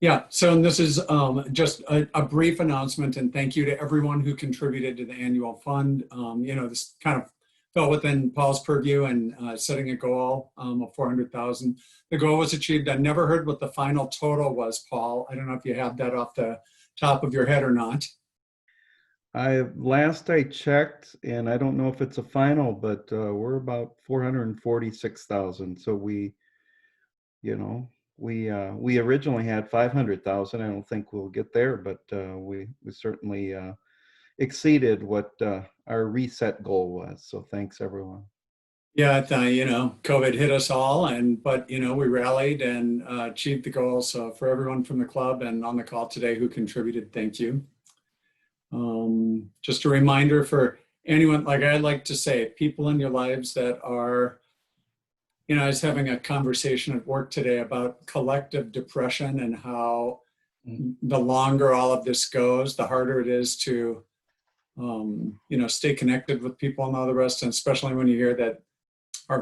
Yeah, so and this is just a brief announcement, and thank you to everyone who contributed to the annual fund. This kind of fell within Paul's purview and setting a goal of 400,000. The goal was achieved. I never heard what the final total was, Paul. I don't know if you have that off the top of your head or not. Last I checked, and I don't know if it's a final, but we're about 446,000. So we originally had 500,000. I don't think we'll get there, but we certainly exceeded what our reset goal was. So thanks, everyone. Yeah, COVID hit us all, but we rallied and achieved the goal. So for everyone from the club and on the call today who contributed, thank you. Just a reminder for anyone, like I like to say, people in your lives that are, I was having a conversation at work today about collective depression and how the longer all of this goes, the harder it is to, stay connected with people and all the rest. And especially when you hear that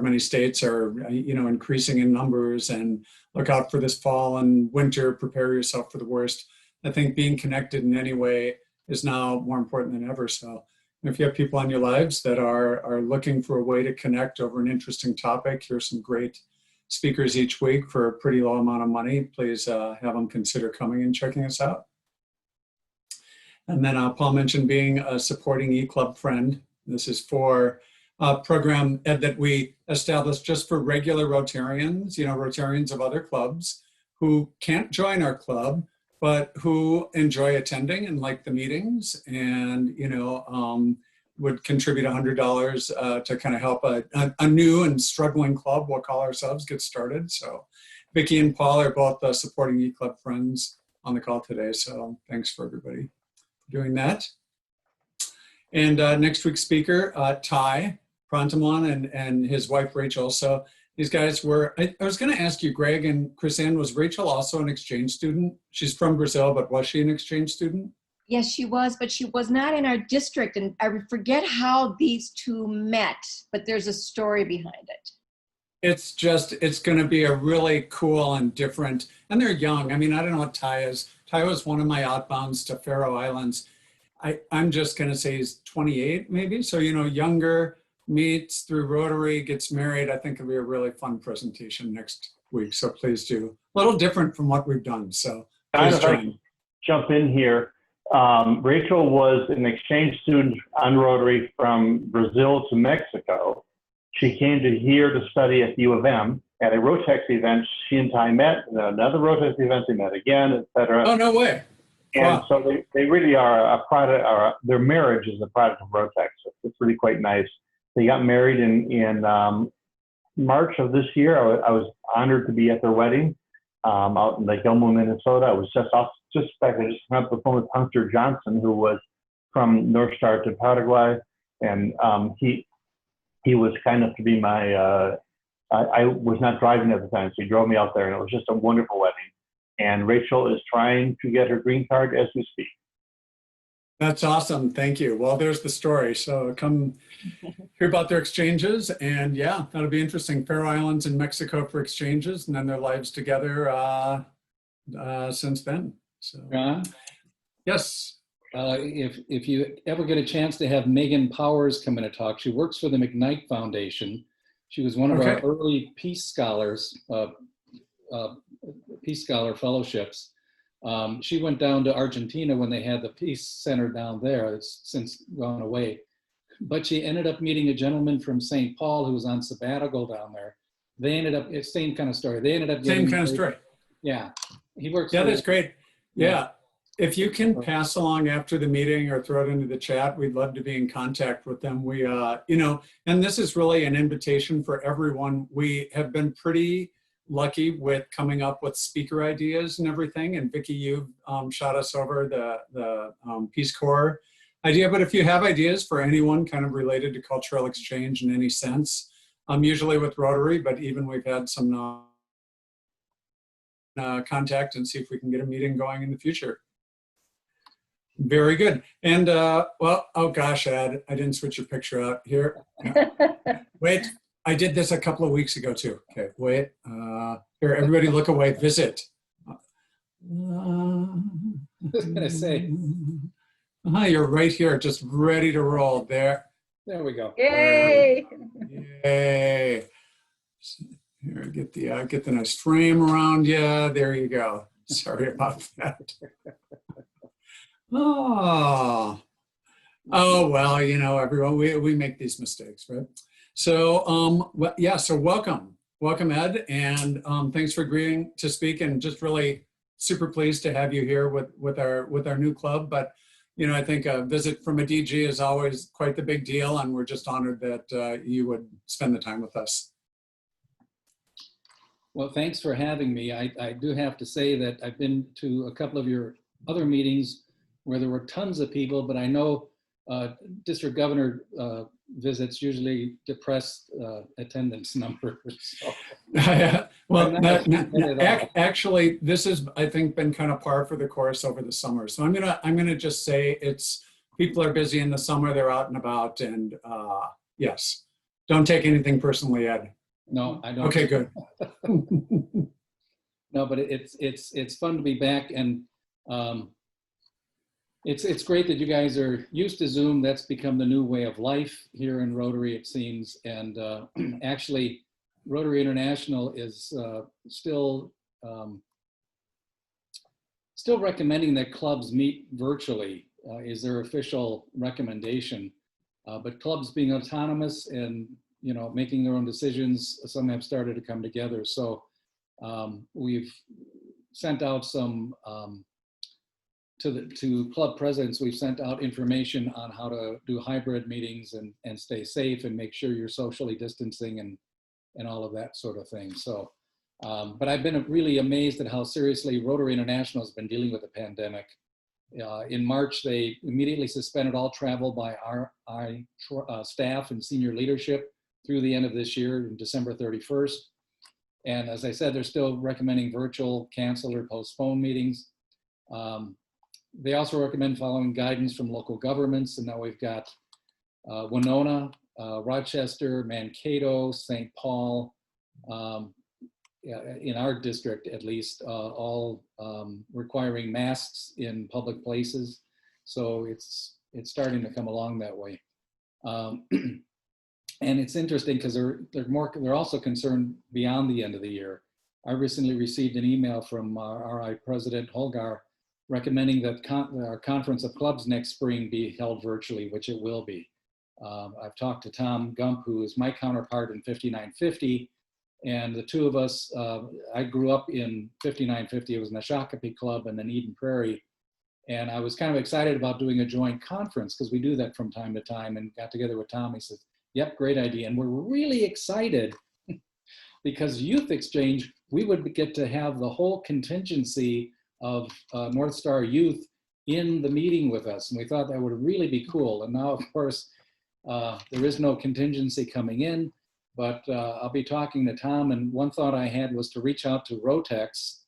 many states are, increasing in numbers, and look out for this fall and winter, prepare yourself for the worst. I think being connected in any way is now more important than ever. So if you have people in your lives that are looking for a way to connect over an interesting topic, here's some great speakers each week for a pretty low amount of money. Please have them consider coming and checking us out. And then Paul mentioned being a supporting eClub friend. This is for a program, Ed, that we established just for regular Rotarians, Rotarians of other clubs who can't join our club, but who enjoy attending and like the meetings, and would contribute $100 to kind of help a new and struggling club, we'll call ourselves, get started. So Vicki and Paul are both supporting eClub friends on the call today. So thanks for everybody for doing that. And next week's speaker, Ty Prontamon and his wife Rachel. So these guys were, I was going to ask you, Greg and Chrisanne, was Rachel also an exchange student? She's from Brazil, but was she an exchange student? Yes, she was, but she was not in our district. And I forget how these two met, but there's a story behind it. It's going to be a really cool and different, and they're young. I mean, I don't know what Ty is. Ty was one of my outbounds to Faroe Islands. I'm just going to say he's 28 maybe. So, younger, meets through Rotary, gets married. I think it'll be a really fun presentation next week. So please do. A little different from what we've done. So please join. Jump in here. Rachel was an exchange student on Rotary from Brazil to Mexico. She came to here to study at U of M. At a Rotex event, she and Ty met. Another Rotex event, they met again, etc. Oh, no way. And wow. So they really are a product, or their marriage is a product of Rotex. So it's really quite nice. They got married in March of this year. I was honored to be at their wedding out in Lake Elmo, Minnesota. I was just back there, just came up the phone with Hunter Johnson, who was from North Star to Paraguay, and he was kind enough to be my. I was not driving at the time, so he drove me out there, and it was just a wonderful wedding. And Rachel is trying to get her green card as we speak. That's awesome. Thank you. Well, there's the story. So come hear about their exchanges. And yeah, that'll be interesting. Faroe Islands and Mexico for exchanges, and then their lives together since then. So, yes. If you ever get a chance to have Megan Powers come in and talk, she works for the McKnight Foundation. She was one of our early Peace Scholars, Peace Scholar fellowships. She went down to Argentina when they had the Peace Center down there. It's since gone away. But she ended up meeting a gentleman from St. Paul who was on sabbatical down there. They ended up, it's same kind of story. They ended up getting same kind of story. Yeah. He works. Yeah, that's great. Yeah. If you can pass along after the meeting or throw it into the chat, we'd love to be in contact with them. We, and this is really an invitation for everyone. We have been pretty lucky with coming up with speaker ideas and everything. And Vicki, you shot us over the Peace Corps idea. But if you have ideas for anyone kind of related to cultural exchange in any sense, usually with Rotary, but even we've had some contact and see if we can get a meeting going in the future. Very good. And well, oh gosh, Ed, I didn't switch your picture out here. Wait, I did this a couple of weeks ago too. Okay, wait. Here, everybody look away, visit. was gonna say. You're right here, just ready to roll there. There we go. Yay! Yay. Here, get the nice frame around you. There you go. Sorry about that. Oh, well, everyone, we make these mistakes, right? So, yeah, so welcome, Ed, and thanks for agreeing to speak, and just really super pleased to have you here with our new club. But I think a visit from a DG is always quite the big deal, and we're just honored that you would spend the time with us. Well, thanks for having me. I do have to say that I've been to a couple of your other meetings where there were tons of people, but I know District Governor visits usually depress attendance numbers. So. Well, actually, this has, I think, been kind of par for the course over the summer. So I'm gonna just say people are busy in the summer, they're out and about, and yes, don't take anything personally, Ed. No, I don't. Okay, good. No, but it's fun to be back, and it's great that you guys are used to Zoom. That's become the new way of life here in Rotary, it seems. And actually, Rotary International is still recommending that clubs meet virtually, is their official recommendation. But clubs being autonomous and making their own decisions, some have started to come together. So we've sent out some to club presidents. We've sent out information on how to do hybrid meetings and stay safe and make sure you're socially distancing and all of that sort of thing. So, but I've been really amazed at how seriously Rotary International has been dealing with the pandemic. In March, they immediately suspended all travel by our staff and senior leadership through the end of this year, December 31st. And as I said, they're still recommending virtual, cancel, or postpone meetings. They also recommend following guidance from local governments. And now we've got Winona, Rochester, Mankato, St. Paul, in our district at least, all requiring masks in public places. So it's starting to come along that way. And it's interesting because they're also concerned beyond the end of the year. I recently received an email from our RI President Holgar recommending that our conference of clubs next spring be held virtually, which it will be. I've talked to Tom Gump, who is my counterpart in 5950, and the two of us, I grew up in 5950. It was Nashakapi Club and then Eden Prairie. And I was kind of excited about doing a joint conference because we do that from time to time, and got together with Tom. He says, yep, great idea. And we're really excited because Youth Exchange, we would get to have the whole contingency of North Star Youth in the meeting with us. And we thought that would really be cool. And now, of course, there is no contingency coming in, but I'll be talking to Tom. And one thought I had was to reach out to Rotex,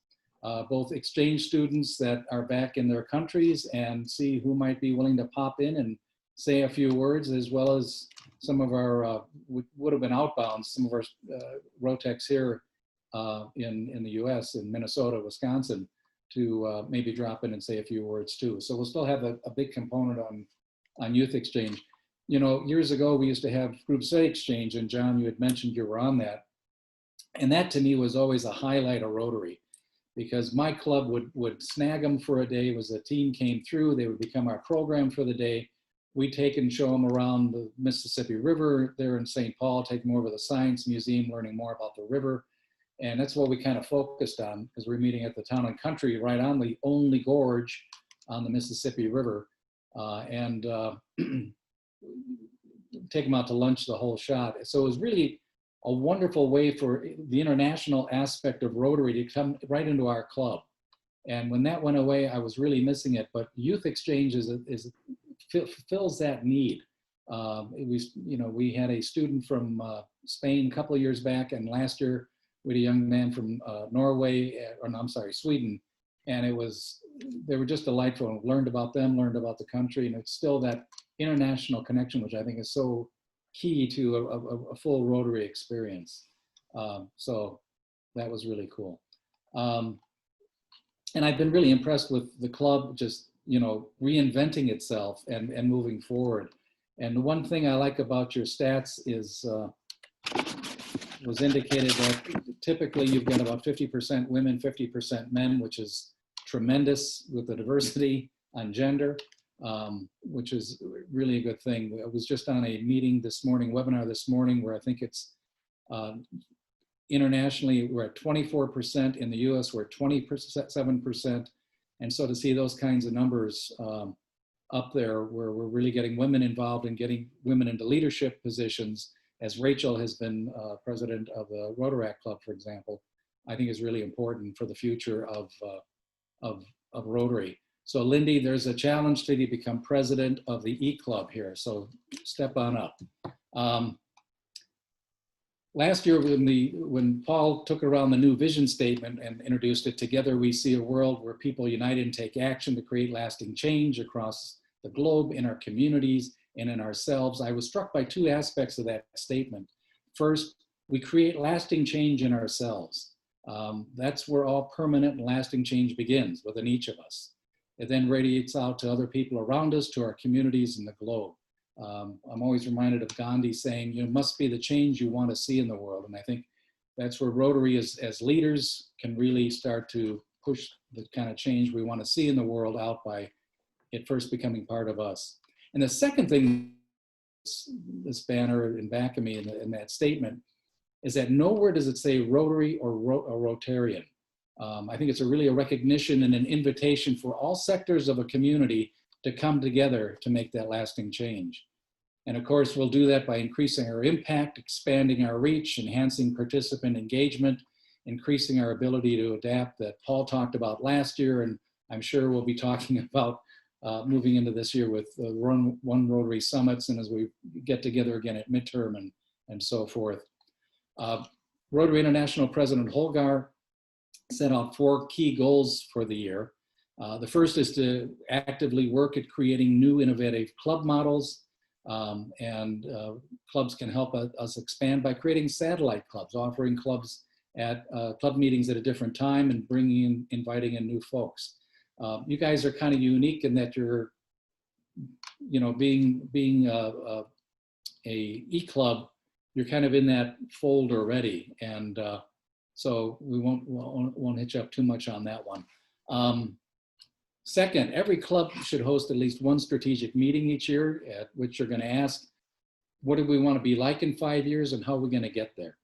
both exchange students that are back in their countries, and see who might be willing to pop in and say a few words, as well as some of our, would have been outbound, some of our Rotex here in the US, in Minnesota, Wisconsin, to maybe drop in and say a few words too. So we'll still have a big component on Youth Exchange. Years ago, we used to have Group Study Exchange, and John, you had mentioned you were on that. And that to me was always a highlight of Rotary, because my club would snag them for a day. It was a team came through, they would become our program for the day. We'd take and show them around the Mississippi River there in St. Paul, take them over to the Science Museum, learning more about the river. And that's what we kind of focused on, because we're meeting at the Town and Country right on the only gorge on the Mississippi River. And take them out to lunch the whole shot. So it was really a wonderful way for the international aspect of Rotary to come right into our club. And when that went away, I was really missing it. But Youth Exchange fills that need. We had a student from Spain a couple of years back, and last year we had a young man from Sweden, and they were just delightful. Learned about them, learned about the country, and it's still that international connection, which I think is so key to a full Rotary experience. So that was really cool. And I've been really impressed with the club just, reinventing itself and moving forward. And the one thing I like about your stats is, was indicated that typically you've got about 50% women, 50% men, which is tremendous with the diversity on gender, which is really a good thing. I was just on a meeting this morning, webinar this morning, where I think it's internationally, we're at 24%. In the US, we're at 27%. And so to see those kinds of numbers up there, where we're really getting women involved and getting women into leadership positions, as Rachel has been president of the Rotary Club, for example, I think is really important for the future of Rotary. So Lindy, there's a challenge to become president of the eClub here, so step on up. Last year, when Paul took around the new vision statement and introduced it, "Together we see a world where people unite and take action to create lasting change across the globe, in our communities, and in ourselves," I was struck by two aspects of that statement. First, we create lasting change in ourselves. That's where all permanent and lasting change begins, within each of us. It then radiates out to other people around us, to our communities and the globe. I'm always reminded of Gandhi saying, "You must be the change you want to see in the world." And I think that's where Rotary as leaders can really start to push the kind of change we want to see in the world out by it first becoming part of us. And the second thing, this banner in back of me in that statement, is that nowhere does it say Rotary or Rotarian. I think it's really a recognition and an invitation for all sectors of a community to come together to make that lasting change. And of course, we'll do that by increasing our impact, expanding our reach, enhancing participant engagement, increasing our ability to adapt that Paul talked about last year, and I'm sure we'll be talking about moving into this year with One Rotary Summits, and as we get together again at midterm and so forth. Rotary International President Holgar set out 4 key goals for the year. The first is to actively work at creating new innovative club models, and clubs can help us expand by creating satellite clubs, offering clubs at club meetings at a different time and inviting in new folks. You guys are kind of unique in that you're, being a eClub, you're kind of in that fold already, and so we won't hitch up too much on that one. Second, every club should host at least one strategic meeting each year at which you're going to ask, what do we want to be like in 5 years and how are we going to get there?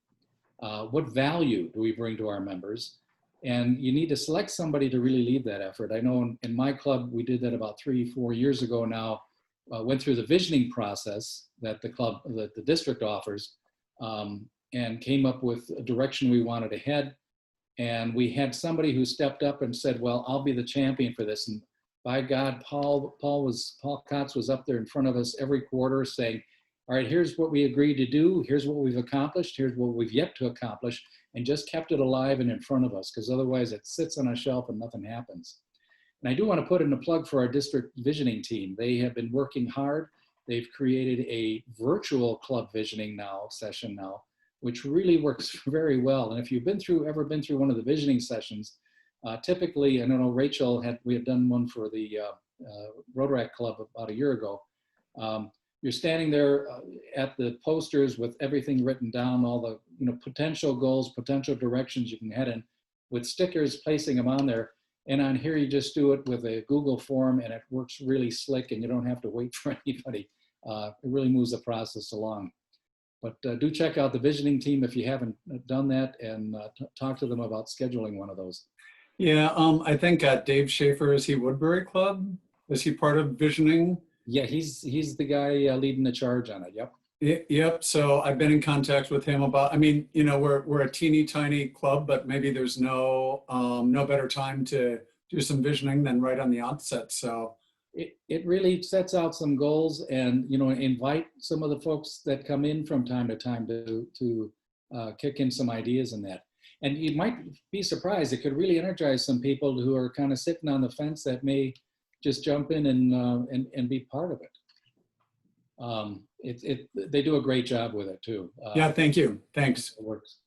What value do we bring to our members? And you need to select somebody to really lead that effort. I know in my club, we did that about 3-4 years ago now, went through the visioning process that the district offers, and came up with a direction we wanted to head. And we had somebody who stepped up and said, well, I'll be the champion for this. And by God, Paul Kotz was up there in front of us every quarter saying, all right, here's what we agreed to do. Here's what we've accomplished. Here's what we've yet to accomplish, and just kept it alive and in front of us, because otherwise it sits on a shelf and nothing happens. And I do want to put in a plug for our district visioning team. They have been working hard. They've created a virtual club visioning session now, which really works very well. And if you've ever been through one of the visioning sessions, typically, I don't know, Rachel, we had done one for the Rotary Club about a year ago. You're standing there at the posters with everything written down, all the potential goals, potential directions you can head in, with stickers, placing them on there. And on here, you just do it with a Google form, and it works really slick, and you don't have to wait for anybody. It really moves the process along. But do check out the visioning team if you haven't done that, and talk to them about scheduling one of those. Yeah, I think Dave Schaefer, is he Woodbury Club? Is he part of visioning? Yeah, he's the guy leading the charge on it. Yep. Yep. So I've been in contact with him about. I mean, we're a teeny tiny club, but maybe there's no better time to do some visioning than right on the outset. So it really sets out some goals, and invite some of the folks that come in from time to time to kick in some ideas in that. And you might be surprised, it could really energize some people who are kind of sitting on the fence that may just jump in and be part of it. They do a great job with it too. yeah, thank you. Thanks. It works.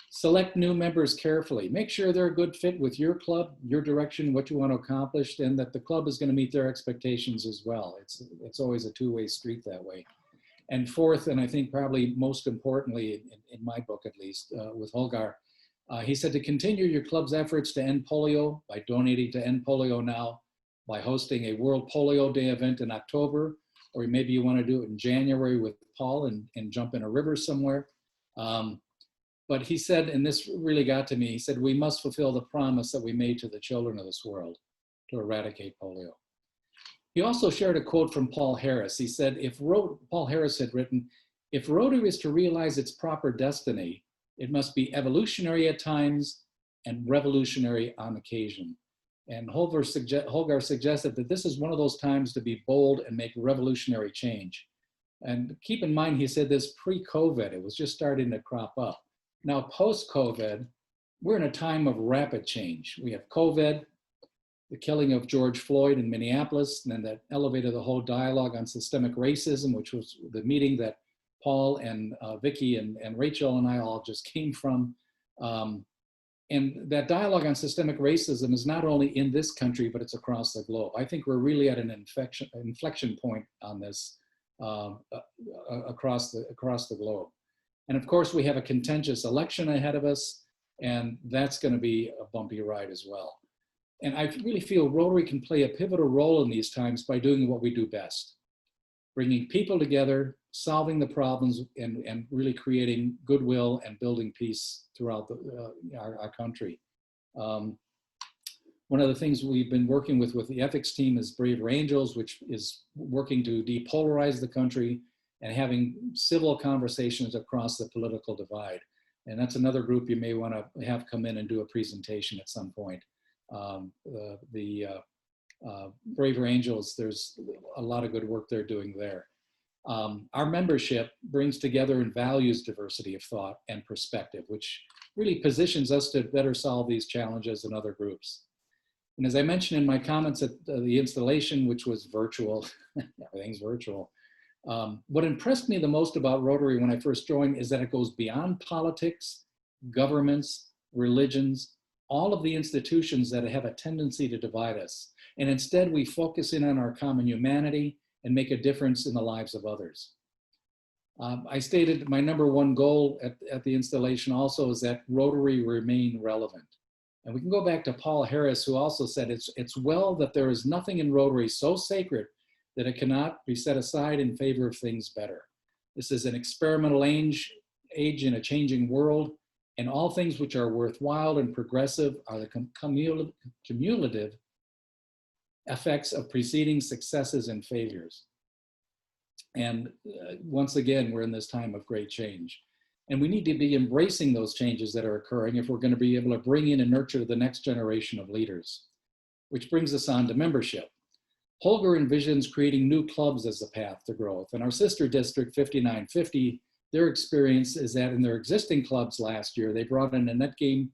Select new members carefully. Make sure they're a good fit with your club, your direction, what you want to accomplish, and that the club is going to meet their expectations as well. It's always a two-way street that way. And fourth, and I think probably most importantly, in my book at least, with Holgar, he said to continue your club's efforts to end polio by donating to End Polio Now, by hosting a World Polio Day event in October, or maybe you want to do it in January with Paul and jump in a river somewhere. But he said, and this really got to me, he said, we must fulfill the promise that we made to the children of this world to eradicate polio. He also shared a quote from Paul Harris. He said, Paul Harris had written, if Rotary is to realize its proper destiny, it must be evolutionary at times and revolutionary on occasion. And Holgar suggested that this is one of those times to be bold and make revolutionary change. And keep in mind, he said this pre-COVID, it was just starting to crop up. Now, post-COVID, we're in a time of rapid change. We have COVID, the killing of George Floyd in Minneapolis, and then that elevated the whole dialogue on systemic racism, which was the meeting that Paul and Vicky and Rachel and I all just came from. And that dialogue on systemic racism is not only in this country, but it's across the globe. I think we're really at an inflection point on this across the globe. And of course, we have a contentious election ahead of us, and that's going to be a bumpy ride as well. And I really feel Rotary can play a pivotal role in these times by doing what we do best, bringing people together, solving the problems, and really creating goodwill and building peace throughout our country. One of the things we've been working with the ethics team is Braver Angels, which is working to depolarize the country and having civil conversations across the political divide. And that's another group you may want to have come in and do a presentation at some point. Braver Angels, there's a lot of good work they're doing there. Our membership brings together and values diversity of thought and perspective, which really positions us to better solve these challenges than other groups. And as I mentioned in my comments at the installation, which was virtual, everything's virtual, what impressed me the most about Rotary when I first joined is that it goes beyond politics, governments, religions, all of the institutions that have a tendency to divide us. And instead we focus in on our common humanity and make a difference in the lives of others. I stated my #1 goal at the installation also is that Rotary remain relevant. And we can go back to Paul Harris, who also said it's well that there is nothing in Rotary so sacred that it cannot be set aside in favor of things better. This is an experimental age in a changing world, and all things which are worthwhile and progressive are the cumulative effects of preceding successes and failures. And once again, we're in this time of great change. And we need to be embracing those changes that are occurring if we're going to be able to bring in and nurture the next generation of leaders. Which brings us on to membership. Holger envisions creating new clubs as the path to growth. And our sister district, 5950, their experience is that in their existing clubs last year, they brought in a net gain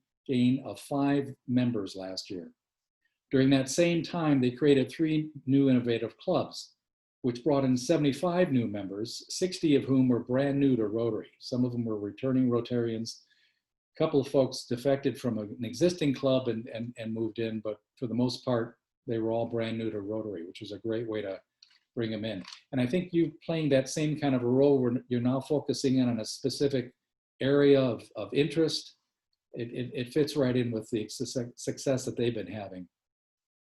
of 5 members last year. During that same time, they created 3 new innovative clubs, which brought in 75 new members, 60 of whom were brand new to Rotary. Some of them were returning Rotarians. A couple of folks defected from an existing club and moved in, but for the most part, they were all brand new to Rotary, which was a great way to bring them in. And I think you playing that same kind of a role where you're now focusing in on a specific area of interest. It fits right in with the success that they've been having.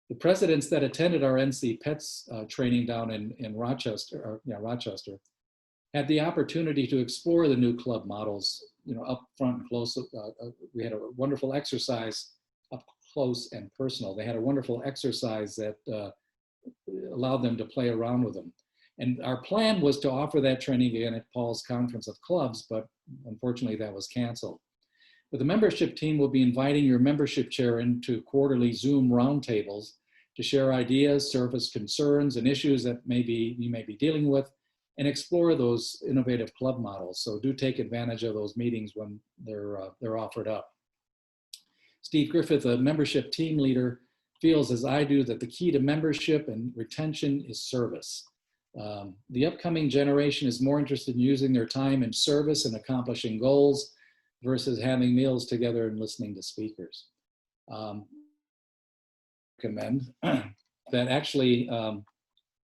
The presidents that attended our NC Pets training down in Rochester, had the opportunity to explore the new club models, up front and close. We had a wonderful exercise up close and personal. They had a wonderful exercise that allowed them to play around with them. And our plan was to offer that training again at Paul's Conference of Clubs, but unfortunately that was canceled. But the membership team will be inviting your membership chair into quarterly Zoom roundtables to share ideas, surface concerns, and issues that you may be dealing with, and explore those innovative club models. So do take advantage of those meetings when they're offered up. Steve Griffith, a membership team leader, feels as I do that the key to membership and retention is service. The upcoming generation is more interested in using their time in service and accomplishing goals versus having meals together and listening to speakers. Recommend that actually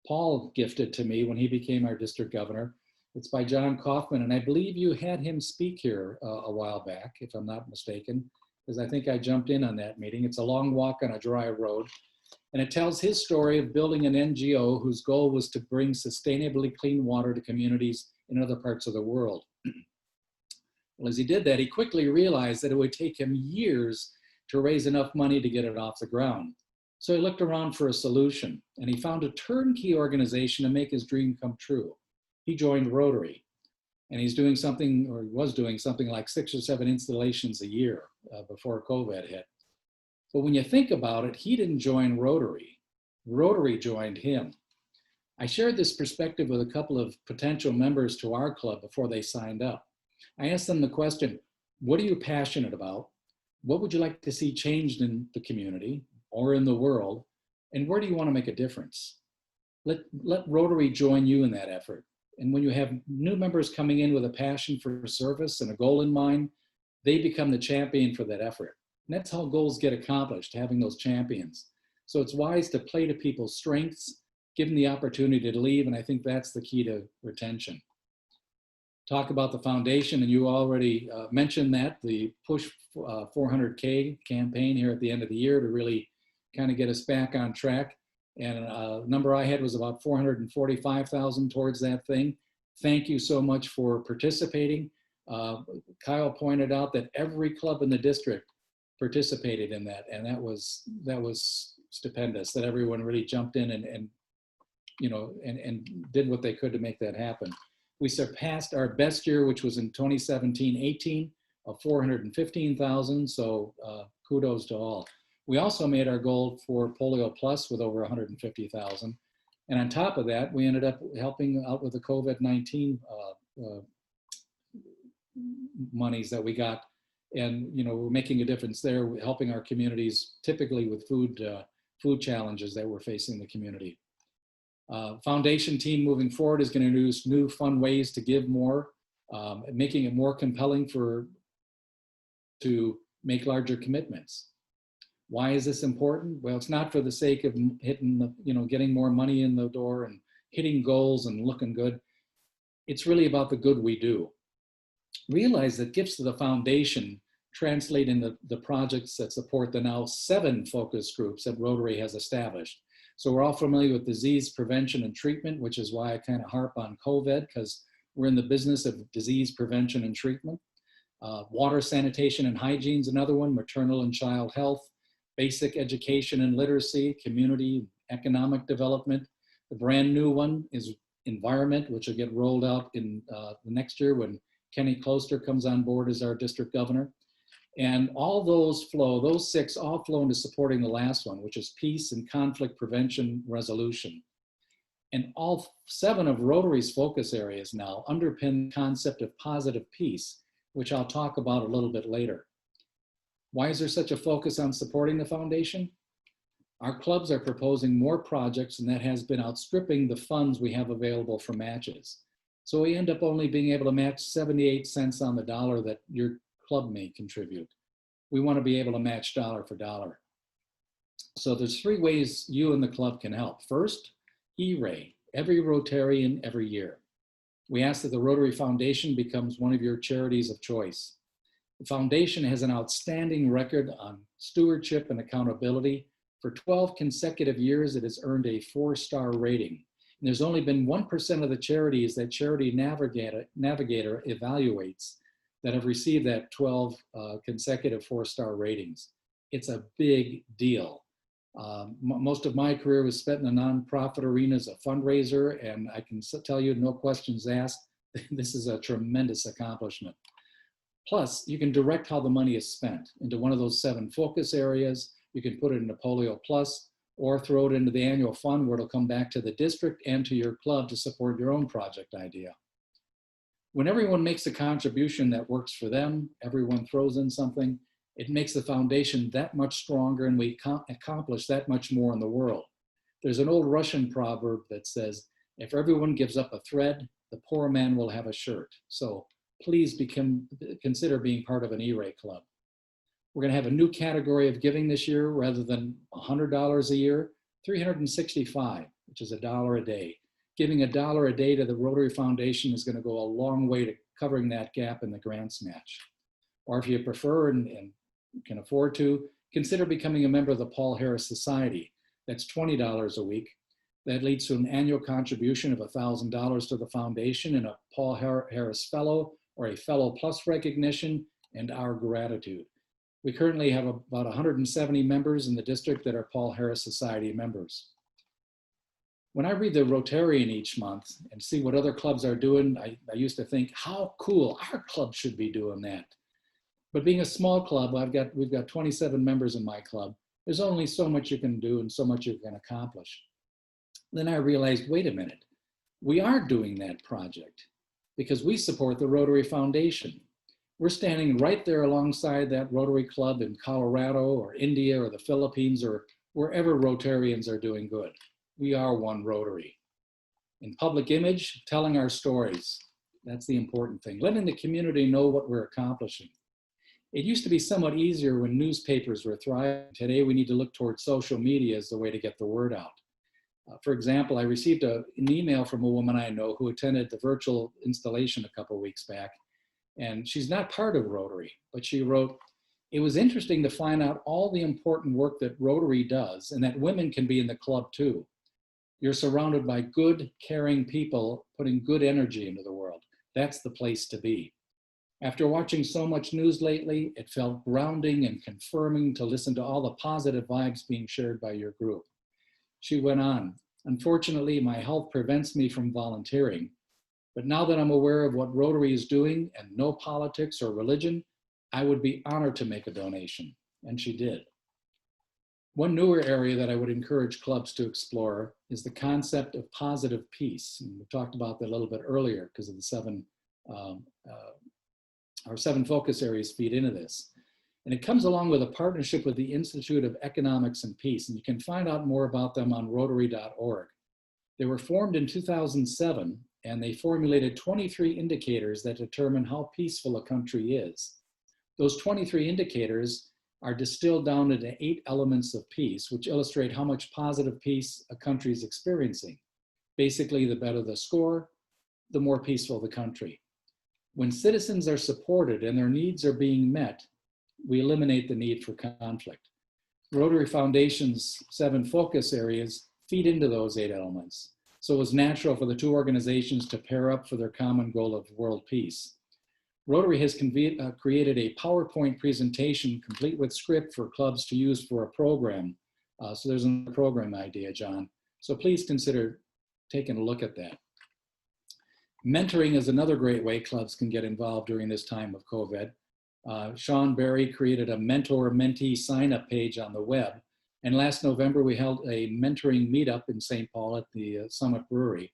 Paul gifted to me when he became our district governor. It's by John Kaufman, and I believe you had him speak here a while back, if I'm not mistaken, because I think I jumped in on that meeting. It's A Long Walk on a Dry Road, and it tells his story of building an NGO whose goal was to bring sustainably clean water to communities in other parts of the world. Well, as he did that, he quickly realized that it would take him years to raise enough money to get it off the ground. So he looked around for a solution, and he found a turnkey organization to make his dream come true. He joined Rotary, and he's doing something, or was doing something like 6 or 7 installations a year before COVID hit. But when you think about it, he didn't join Rotary. Rotary joined him. I shared this perspective with a couple of potential members to our club before they signed up. I asked them the question, what are you passionate about? What would you like to see changed in the community or in the world? And where do you want to make a difference? Let Rotary join you in that effort. And when you have new members coming in with a passion for service and a goal in mind, they become the champion for that effort. And that's how goals get accomplished, having those champions. So it's wise to play to people's strengths, give them the opportunity to leave, and I think that's the key to retention. Talk about the foundation, and you already mentioned that, the Push 400K campaign here at the end of the year to really kind of get us back on track. And a number I had was about 445,000 towards that thing. Thank you so much for participating. Kyle pointed out that every club in the district participated in that, and that was stupendous, that everyone really jumped in and did what they could to make that happen. We surpassed our best year, which was in 2017-18, of 415,000, so kudos to all. We also made our goal for Polio Plus with over 150,000. And on top of that, we ended up helping out with the COVID-19 monies that we got. And, we're making a difference there, helping our communities, typically with food challenges that we're facing in the community. Foundation team moving forward is going to use new fun ways to give more, making it more compelling to make larger commitments. Why is this important? Well, it's not for the sake of hitting getting more money in the door and hitting goals and looking good. It's really about the good we do. Realize that gifts to the foundation translate into the projects that support the now 7 focus groups that Rotary has established. So we're all familiar with disease prevention and treatment, which is why I kind of harp on COVID, because we're in the business of disease prevention and treatment. Water, sanitation, and hygiene is another one, maternal and child health, basic education and literacy, community, economic development. The brand new one is environment, which will get rolled out in the next year when Kenny Closter comes on board as our district governor. And all those 6 all flow into supporting the last one, which is peace and conflict prevention resolution. And all 7 of Rotary's focus areas now underpin the concept of positive peace, which I'll talk about a little bit later. Why is there such a focus on supporting the foundation? Our clubs are proposing more projects, and that has been outstripping the funds we have available for matches. So we end up only being able to match 78 cents on the dollar that your club may contribute. We want to be able to match dollar for dollar. So there's 3 ways you and the club can help. First, E-Ray, every Rotarian every year. We ask that the Rotary Foundation becomes one of your charities of choice. The foundation has an outstanding record on stewardship and accountability. For 12 consecutive years, it has earned a 4-star rating. And there's only been 1% of the charities that Charity Navigator evaluates that have received that 12 consecutive 4-star ratings. It's a big deal. Most of my career was spent in the nonprofit arena as a fundraiser, and I can tell you, no questions asked, this is a tremendous accomplishment. Plus, you can direct how the money is spent into one of those 7 focus areas. You can put it into Polio Plus, or throw it into the annual fund where it'll come back to the district and to your club to support your own project idea. When everyone makes a contribution that works for them, everyone throws in something, it makes the foundation that much stronger, and we accomplish that much more in the world. There's an old Russian proverb that says, if everyone gives up a thread, the poor man will have a shirt. So please consider being part of an E-Ray club. We're going to have a new category of giving this year. Rather than $100 a year, $365, which is $1 a day. Giving $1 a day to the Rotary Foundation is going to go a long way to covering that gap in the grants match. Or if you prefer and can afford to, consider becoming a member of the Paul Harris Society. That's $20 a week. That leads to an annual contribution of $1,000 to the foundation and a Paul Harris Fellow or a Fellow Plus recognition and our gratitude. We currently have about 170 members in the district that are Paul Harris Society members. When I read the Rotarian each month and see what other clubs are doing, I used to think, how cool, our club should be doing that. But being a small club, we've got 27 members in my club. There's only so much you can do and so much you can accomplish. Then I realized, wait a minute, we are doing that project because we support the Rotary Foundation. We're standing right there alongside that Rotary Club in Colorado or India or the Philippines or wherever Rotarians are doing good. We are one Rotary. In public image, telling our stories. That's the important thing. Letting the community know what we're accomplishing. It used to be somewhat easier when newspapers were thriving. Today, we need to look towards social media as the way to get the word out. For example, I received an email from a woman I know who attended the virtual installation a couple of weeks back, and she's not part of Rotary, but she wrote, "It was interesting to find out all the important work that Rotary does and that women can be in the club too. You're surrounded by good, caring people putting good energy into the world. That's the place to be. After watching so much news lately, it felt grounding and confirming to listen to all the positive vibes being shared by your group." She went on, "Unfortunately, my health prevents me from volunteering, but now that I'm aware of what Rotary is doing and no politics or religion, I would be honored to make a donation." And she did. One newer area that I would encourage clubs to explore is the concept of positive peace. And we talked about that a little bit earlier because of the our 7 focus areas feed into this. And it comes along with a partnership with the Institute of Economics and Peace. And you can find out more about them on Rotary.org. They were formed in 2007, and they formulated 23 indicators that determine how peaceful a country is. Those 23 indicators are distilled down into 8 elements of peace, which illustrate how much positive peace a country is experiencing. Basically, the better the score, the more peaceful the country. When citizens are supported and their needs are being met, we eliminate the need for conflict. Rotary Foundation's 7 focus areas feed into those 8 elements. So it was natural for the 2 organizations to pair up for their common goal of world peace. Rotary has created a PowerPoint presentation complete with script for clubs to use for a program. So there's a program idea, John. So please consider taking a look at that. Mentoring is another great way clubs can get involved during this time of COVID. Sean Berry created a mentor-mentee sign-up page on the web. And last November, we held a mentoring meetup in St. Paul at the Summit Brewery.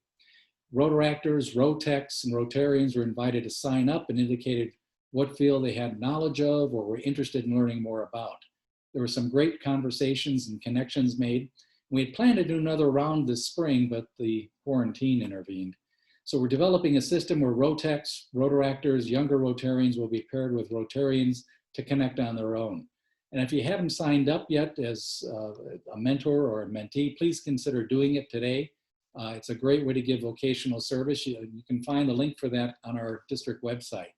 Rotaractors, Rotechs, and Rotarians were invited to sign up and indicated what field they had knowledge of or were interested in learning more about. There were some great conversations and connections made. We had planned to do another round this spring, but the quarantine intervened. So we're developing a system where Rotechs, Rotaractors, younger Rotarians will be paired with Rotarians to connect on their own. And if you haven't signed up yet as a mentor or a mentee, please consider doing it today. It's a great way to give vocational service. You can find the link for that on our district website.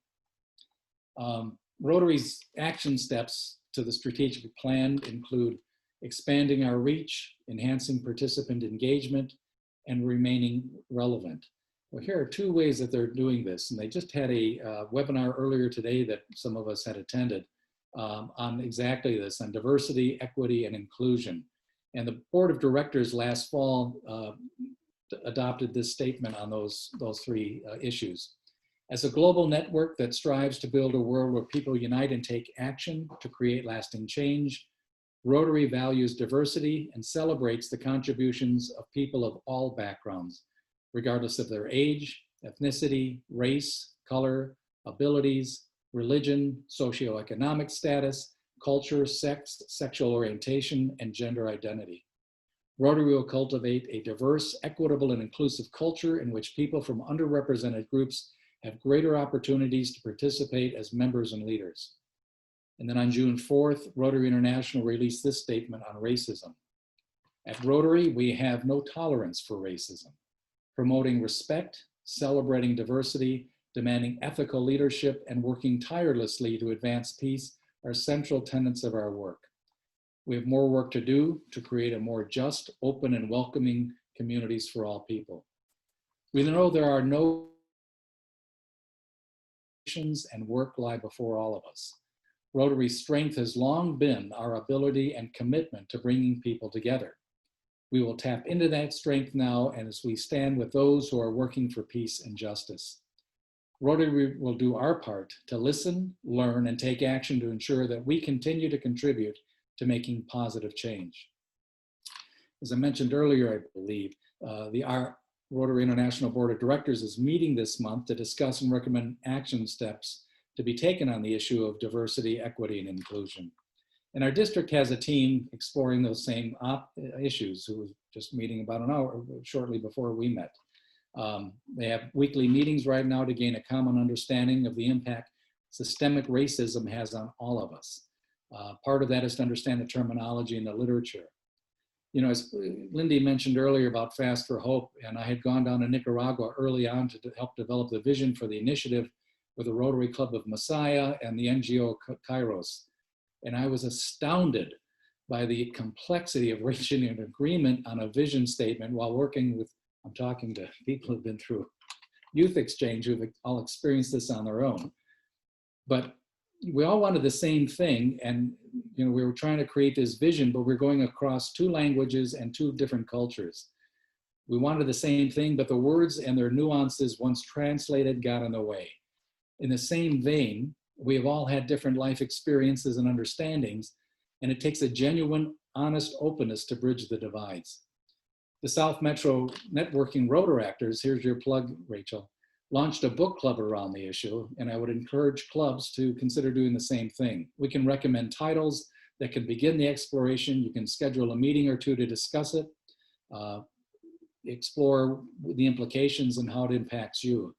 Rotary's action steps to the strategic plan include expanding our reach, enhancing participant engagement, and remaining relevant. Well, here are 2 ways that they're doing this. And they just had a webinar earlier today that some of us had attended on exactly this, on diversity, equity, and inclusion. And the board of directors last fall adopted this statement on those 3 issues. As a global network that strives to build a world where people unite and take action to create lasting change, Rotary values diversity and celebrates the contributions of people of all backgrounds, regardless of their age, ethnicity, race, color, abilities, religion, socioeconomic status, culture, sex, sexual orientation, and gender identity. Rotary will cultivate a diverse, equitable, and inclusive culture in which people from underrepresented groups have greater opportunities to participate as members and leaders. And then on June 4th, Rotary International released this statement on racism. At Rotary, we have no tolerance for racism. Promoting respect, celebrating diversity, demanding ethical leadership, and working tirelessly to advance peace are central tenets of our work. We have more work to do to create a more just, open, and welcoming communities for all people. We know there are no and work lie before all of us. Rotary's strength has long been our ability and commitment to bringing people together. We will tap into that strength now, and as we stand with those who are working for peace and justice. Rotary will do our part to listen, learn, and take action to ensure that we continue to contribute to making positive change. As I mentioned earlier, I believe, our Rotary International Board of Directors is meeting this month to discuss and recommend action steps to be taken on the issue of diversity, equity, and inclusion. And our district has a team exploring those same issues who was just meeting about an hour shortly before we met. They have weekly meetings right now to gain a common understanding of the impact systemic racism has on all of us. Part of that is to understand the terminology and the literature. You know, as Lindy mentioned earlier about Fast for Hope, and I had gone down to Nicaragua early on to help develop the vision for the initiative with the Rotary Club of Messiah and the NGO Kairos. And I was astounded by the complexity of reaching an agreement on a vision statement while working with, I'm talking to people who've been through youth exchange who've all experienced this on their own. But we all wanted the same thing, and you know, we were trying to create this vision, but we're going across 2 languages and 2 different cultures. We wanted the same thing, but the words and their nuances, once translated, got in the way. In the same vein, we have all had different life experiences and understandings, and it takes a genuine, honest openness to bridge the divides. The South Metro Networking Rotaractors, here's your plug, Rachel, launched a book club around the issue, and I would encourage clubs to consider doing the same thing. We can recommend titles that can begin the exploration. You can schedule a meeting or 2 to discuss it, explore the implications and how it impacts you.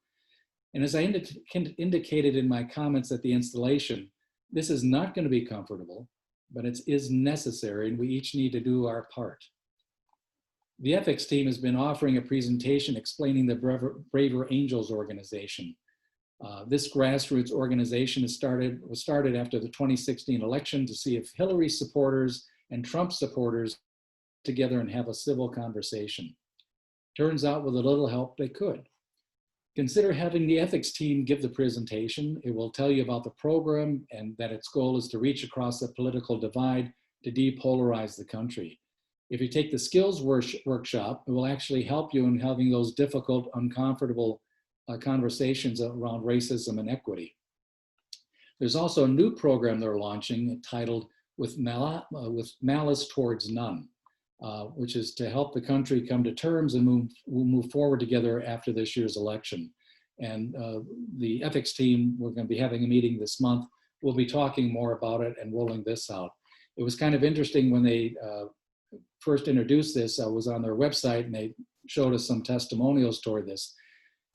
And as I indicated in my comments at the installation, this is not going to be comfortable, but it is necessary, and we each need to do our part. The ethics team has been offering a presentation explaining the Braver Angels organization. This grassroots organization was started after the 2016 election to see if Hillary supporters and Trump supporters together and have a civil conversation. Turns out with a little help, they could. Consider having the ethics team give the presentation. It will tell you about the program and that its goal is to reach across the political divide to depolarize the country. If you take the skills workshop, it will actually help you in having those difficult, uncomfortable conversations around racism and equity. There's also a new program they're launching titled With Malice Towards None, which is to help the country come to terms and move forward together after this year's election. And the ethics team, we're going to be having a meeting this month. We'll be talking more about it and rolling this out. It was kind of interesting when they first introduced this. I was on their website and they showed us some testimonials toward this.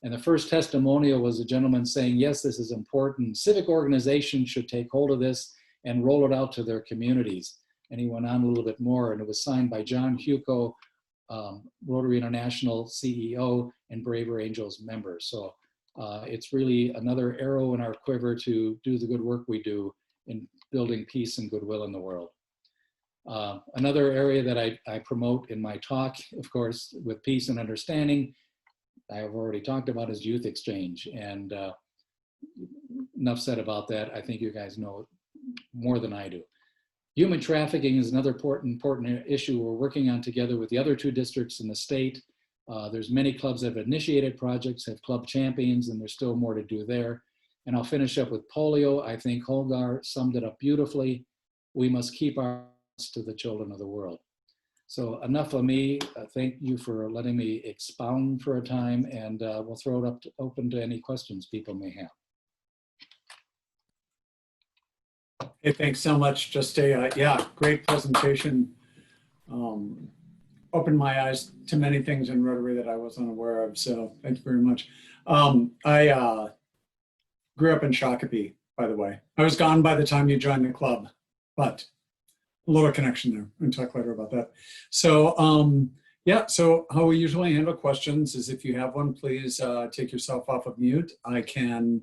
And the first testimonial was a gentleman saying, yes, this is important. Civic organizations should take hold of this and roll it out to their communities. And he went on a little bit more, and it was signed by John Huco, Rotary International CEO and Braver Angels member. So it's really another arrow in our quiver to do the good work we do in building peace and goodwill in the world. Another area that I promote in my talk, of course, with peace and understanding, I have already talked about is youth exchange. And enough said about that. I think you guys know more than I do. Human trafficking is another important issue we're working on together with the other 2 districts in the state. There's many clubs that have initiated projects, have club champions, and there's still more to do there. And I'll finish up with polio. I think Holgar summed it up beautifully. We must keep our to the children of the world. So enough of me. Thank you for letting me expound for a time, and we'll throw it open to any questions people may have. Hey, thanks so much. Just a, yeah, great presentation. Opened my eyes to many things in Rotary that I wasn't aware of. So thank you very much. I grew up in Shakopee, by the way. I was gone by the time you joined the club, but a little connection there. We can talk later about that. So yeah, so how we usually handle questions is if you have one, please take yourself off of mute. I can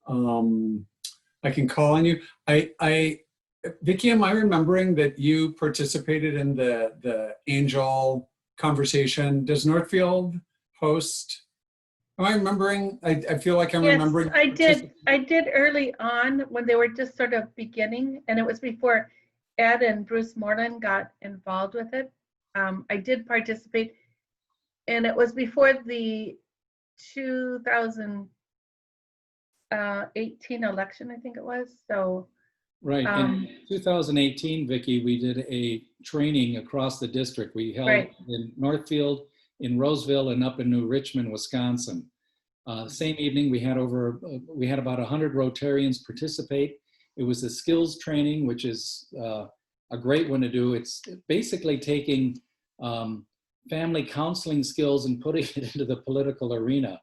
call on you. Vicki, am I remembering that you participated in the Angel conversation? Does Northfield host? Am I remembering? I feel like I'm remembering. Yes, I did early on when they were just sort of beginning, and it was before Ed and Bruce Moreland got involved with it. I did participate, and it was before the 2018 election, I think it was. So Right. In 2018, Vicki, we did a training across the district. We held in Northfield, in Roseville, and up in New Richmond, Wisconsin. Same evening, we had about 100 Rotarians participate. It was a skills training, which is a great one to do. It's basically taking family counseling skills and putting it into the political arena.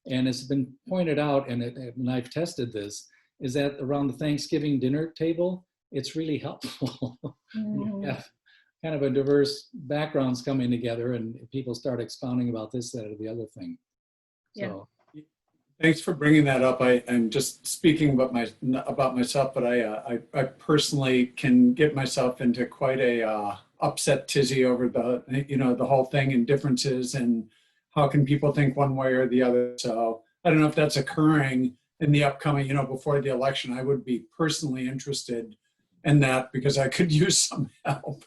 And it's been pointed out, and I've tested this, is that around the Thanksgiving dinner table, it's really helpful. You have kind of a diverse backgrounds coming together, and people start expounding about this, that, or the other thing. So. Thanks for bringing that up. I'm just speaking about myself, but I personally can get myself into quite a upset tizzy over the whole thing and differences and how can people think one way or the other. So I don't know if that's occurring in the upcoming, before the election. I would be personally interested in that because I could use some help.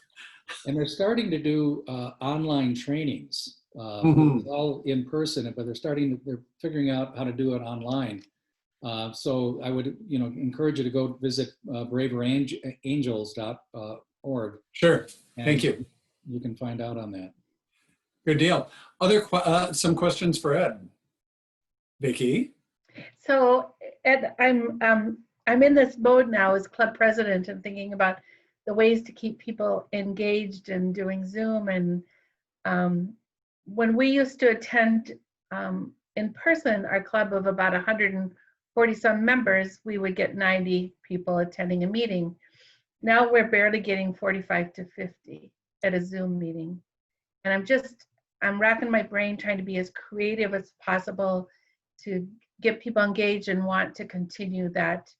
And they're starting to do online trainings. It's all in person, but they're figuring out how to do it online. So I would, encourage you to go visit braverangels.org. Sure. Thank you. You can find out on that. Good deal. Some questions for Ed. Vicki? So Ed, I'm in this mode now as club president and thinking about the ways to keep people engaged and doing Zoom. And when we used to attend in person, our club of about 140 some members, we would get 90 people attending a meeting. Now we're barely getting 45 to 50 at a Zoom meeting. And I'm racking my brain trying to be as creative as possible to get people engaged and want to continue that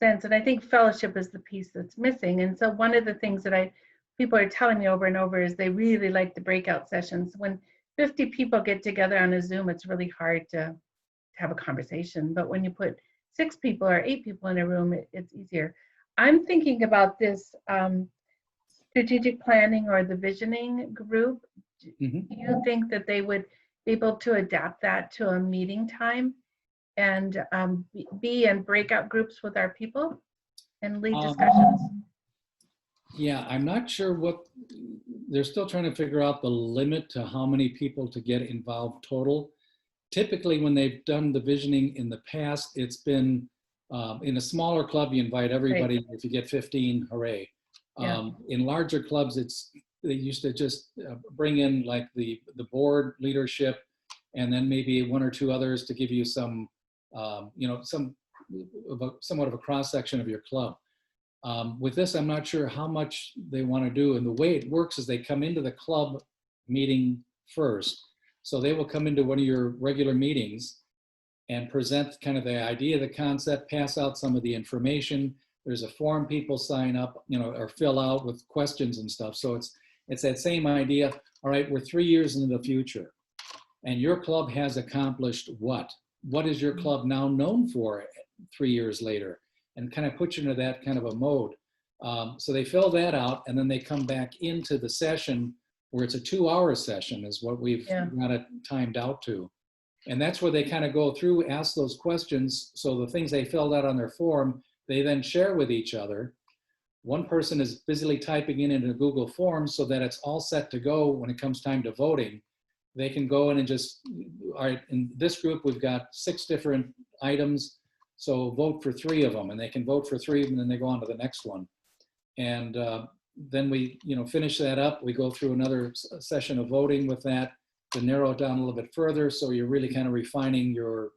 sense. And I think fellowship is the piece that's missing. And so one of the things that people are telling me over and over is they really like the breakout sessions. When 50 people get together on a Zoom, it's really hard to have a conversation. But when you put 6 people or 8 people in a room, it's easier. I'm thinking about this strategic planning or the visioning group. Do you think that they would be able to adapt that to a meeting time and be in breakout groups with our people and lead discussions? Yeah, I'm not sure they're still trying to figure out the limit to how many people to get involved total. Typically, when they've done the visioning in the past, it's been in a smaller club, you invite everybody. Right. If you get 15, hooray. Yeah. In larger clubs, they used to just bring in like the board leadership and then maybe 1 or 2 others to give you somewhat of a cross section of your club. With this, I'm not sure how much they want to do. And the way it works is they come into the club meeting first. So they will come into one of your regular meetings and present kind of the idea, the concept, pass out some of the information. There's a form people sign up, or fill out with questions and stuff. So it's that same idea. All right, we're 3 years into the future and your club has accomplished what? What is your club now known for 3 years later? And kind of put you into that kind of a mode. So they fill that out and then they come back into the session where it's a 2-hour session is what we've got it timed out to. And that's where they kind of go through, ask those questions. So the things they filled out on their form, they then share with each other. One person is busily typing into Google Forms so that it's all set to go when it comes time to voting. They can go in and just, all right, in this group, we've got 6 different items. So vote for 3 of them, and they can vote for 3 and then they go on to the next one. And then we, finish that up. We go through another session of voting with that to narrow it down a little bit further. So you're really kind of refining your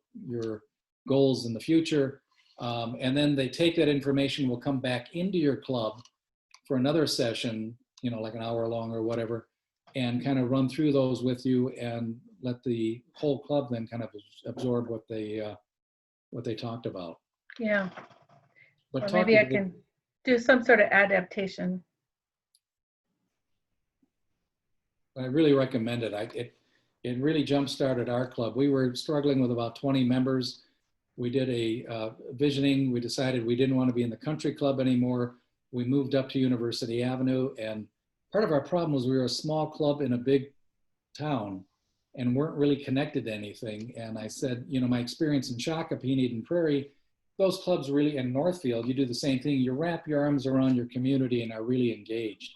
goals in the future. And then they take that information, will come back into your club for another session, you know, like an hour long or whatever, and kind of run through those with you and let the whole club then kind of absorb what they talked about. Yeah. But Or talk maybe I to- can do some sort of adaptation. I really recommend it. It really jump-started our club. We were struggling with about 20 members. We did a visioning. We decided we didn't want to be in the country club anymore. We moved up to University Avenue, and part of our problem was we were a small club in a big town and weren't really connected to anything. And I said, you know, my experience in Shakopee, Eden Prairie, those clubs really, in Northfield, you do the same thing. You wrap your arms around your community and are really engaged.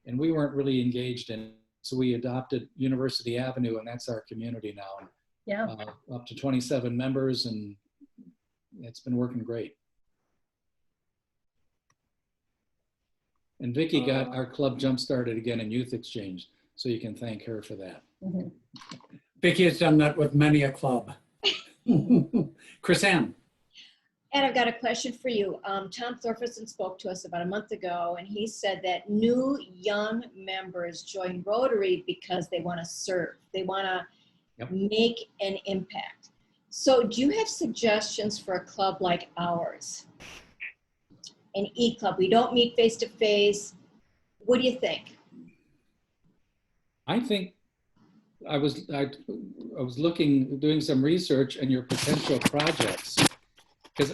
And we weren't really engaged in, so we adopted University Avenue, and that's our community now. Yeah. Up to 27 members, and it's been working great. And Vicki got our club jump-started again in Youth Exchange, so you can thank her for that. Mhm. Vicki has done that with many a club. Chris Ann. Ed, I've got a question for you. Tom Thorferson spoke to us about a month ago, and he said that new young members join Rotary because they want to serve. They want to Yep. make an impact. So do you have suggestions for a club like ours? An eClub. We don't meet face-to-face. What do you think? I think I was looking, doing some research on your potential projects, because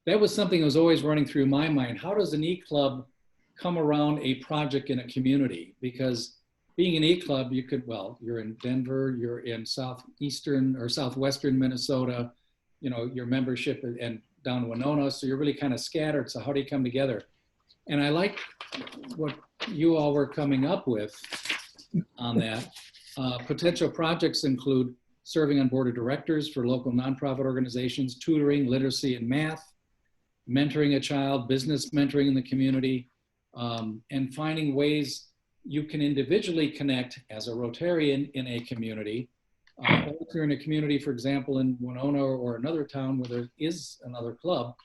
that was something that was always running through my mind. How does an e-club come around a project in a community? Because being an e-club, you could, well, you're in Denver, you're in southeastern or southwestern Minnesota, you know, your membership and down to Winona, so you're really kind of scattered. So how do you come together? And I like what you all were coming up with on that. Potential projects include serving on board of directors for local nonprofit organizations, tutoring, literacy and math, mentoring a child, business mentoring in the community, and finding ways you can individually connect as a Rotarian in a community. Or if you're in a community, for example, in Winona or another town where there is another club,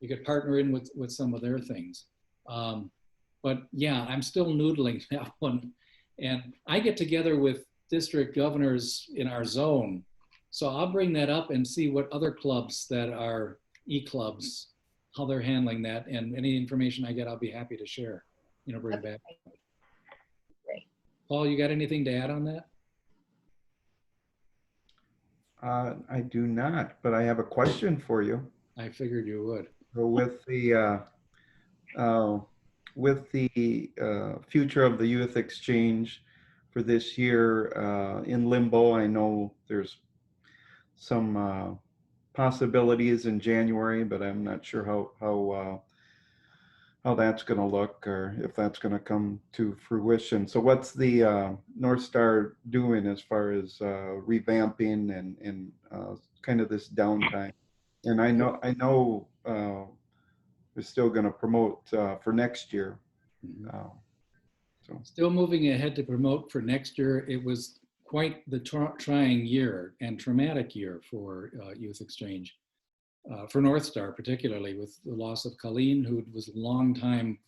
you could partner in with some of their things. But yeah, I'm still noodling that one. And I get together with district governors in our zone. So I'll bring that up and see what other clubs that are e-clubs, how they're handling that. And any information I get, I'll be happy to share, you know, bring back. Great. Paul, you got anything to add on that? I do not, but I have a question for you. I figured you would. So with the future of the youth exchange for this year in limbo, I know there's some possibilities in January, but I'm not sure how that's going to look or if that's going to come to fruition. So what's the North Star doing as far as revamping and kind of this downtime? And I know we're still going to promote for next year. So Still moving ahead to promote for next year. It was quite the trying year and traumatic year for Youth Exchange, for North Star particularly, with the loss of Colleen, who was a longtime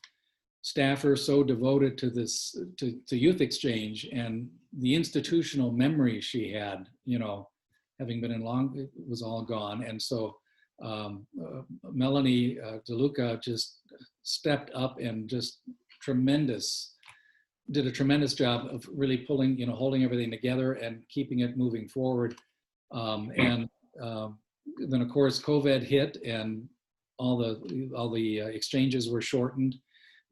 staffer, so devoted to this, to Youth Exchange, and the institutional memory she had, you know, having been in it was all gone. And so Melanie DeLuca just stepped up and just did a tremendous job of really pulling, you know, holding everything together and keeping it moving forward. Then of course COVID hit and all the exchanges were shortened.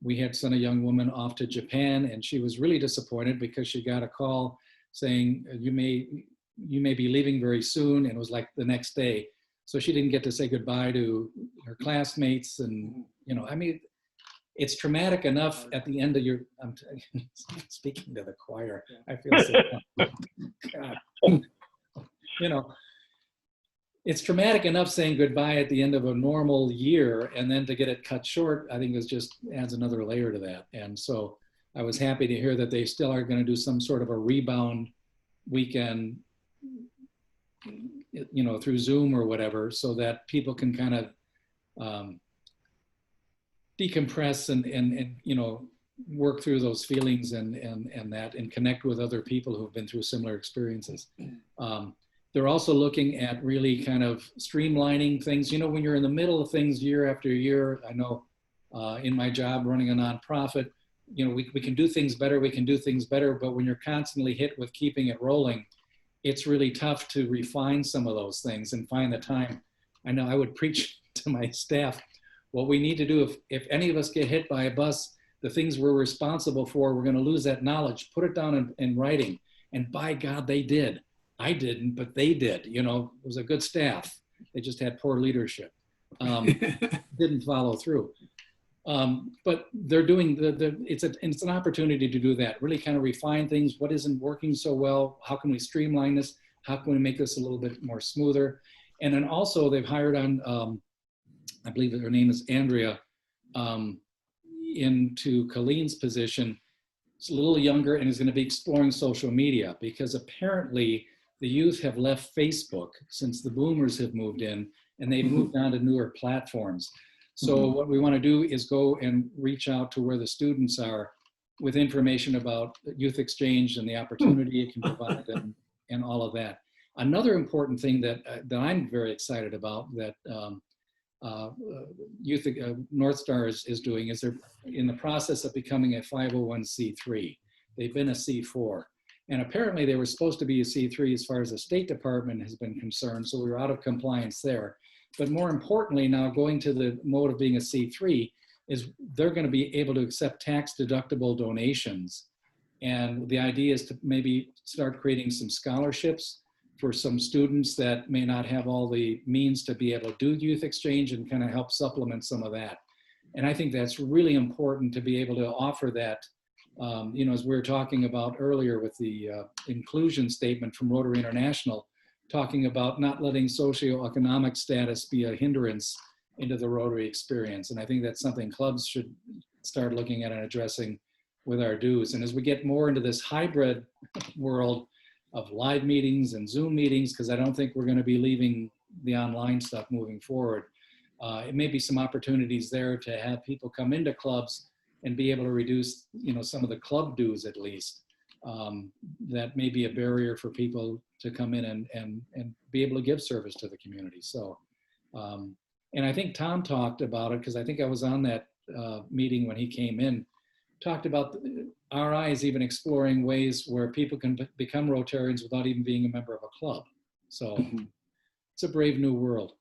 We had sent a young woman off to Japan, and she was really disappointed because she got a call saying you may be leaving very soon, and it was like the next day. So she didn't get to say goodbye to her classmates, and you know, I mean, it's traumatic enough at the end of your. I'm speaking to the choir. I feel so. God. You know, it's traumatic enough saying goodbye at the end of a normal year, and then to get it cut short, I think is just adds another layer to that. And so I was happy to hear that they still are going to do some sort of a rebound weekend you know, through Zoom or whatever, so that people can kind of decompress and you know, work through those feelings and connect with other people who've been through similar experiences. They're also looking at really kind of streamlining things. You know, when you're in the middle of things year after year, I know in my job running a nonprofit, you know, we can do things better, but when you're constantly hit with keeping it rolling, it's really tough to refine some of those things and find the time. I know I would preach to my staff, what we need to do, if any of us get hit by a bus, the things we're responsible for, we're going to lose that knowledge. Put it down in writing. And by God, they did. I didn't, but they did. You know, it was a good staff. They just had poor leadership. Didn't follow through. But they're doing, it's an opportunity to do that. Really kind of refine things. What isn't working so well? How can we streamline this? How can we make this a little bit more smoother? And then also they've hired on, I believe her name is Andrea, into Colleen's position. It's a little younger and is going to be exploring social media, because apparently the youth have left Facebook since the boomers have moved in, and they've moved on to newer platforms. So what we want to do is go and reach out to where the students are with information about youth exchange and the opportunity it can provide and all of that. Another important thing that I'm very excited about that North Star is doing is they're in the process of becoming a 501c3. They've been a C4. And apparently they were supposed to be a C3 as far as the State Department has been concerned, so we were out of compliance there. But more importantly, now going to the mode of being a C3 is they're going to be able to accept tax deductible donations. And the idea is to maybe start creating some scholarships for some students that may not have all the means to be able to do youth exchange, and kind of help supplement some of that. And I think that's really important to be able to offer that. You know, as we were talking about earlier with the inclusion statement from Rotary International, talking about not letting socioeconomic status be a hindrance into the Rotary experience. And I think that's something clubs should start looking at and addressing with our dues. And as we get more into this hybrid world of live meetings and Zoom meetings, because I don't think we're going to be leaving the online stuff moving forward, it may be some opportunities there to have people come into clubs and be able to reduce, you know, some of the club dues at least. That may be a barrier for people to come in and be able to give service to the community. So, and I think Tom talked about it, because I think I was on that meeting when he came in, talked about RI is even exploring ways where people can become Rotarians without even being a member of a club. So it's a brave new world.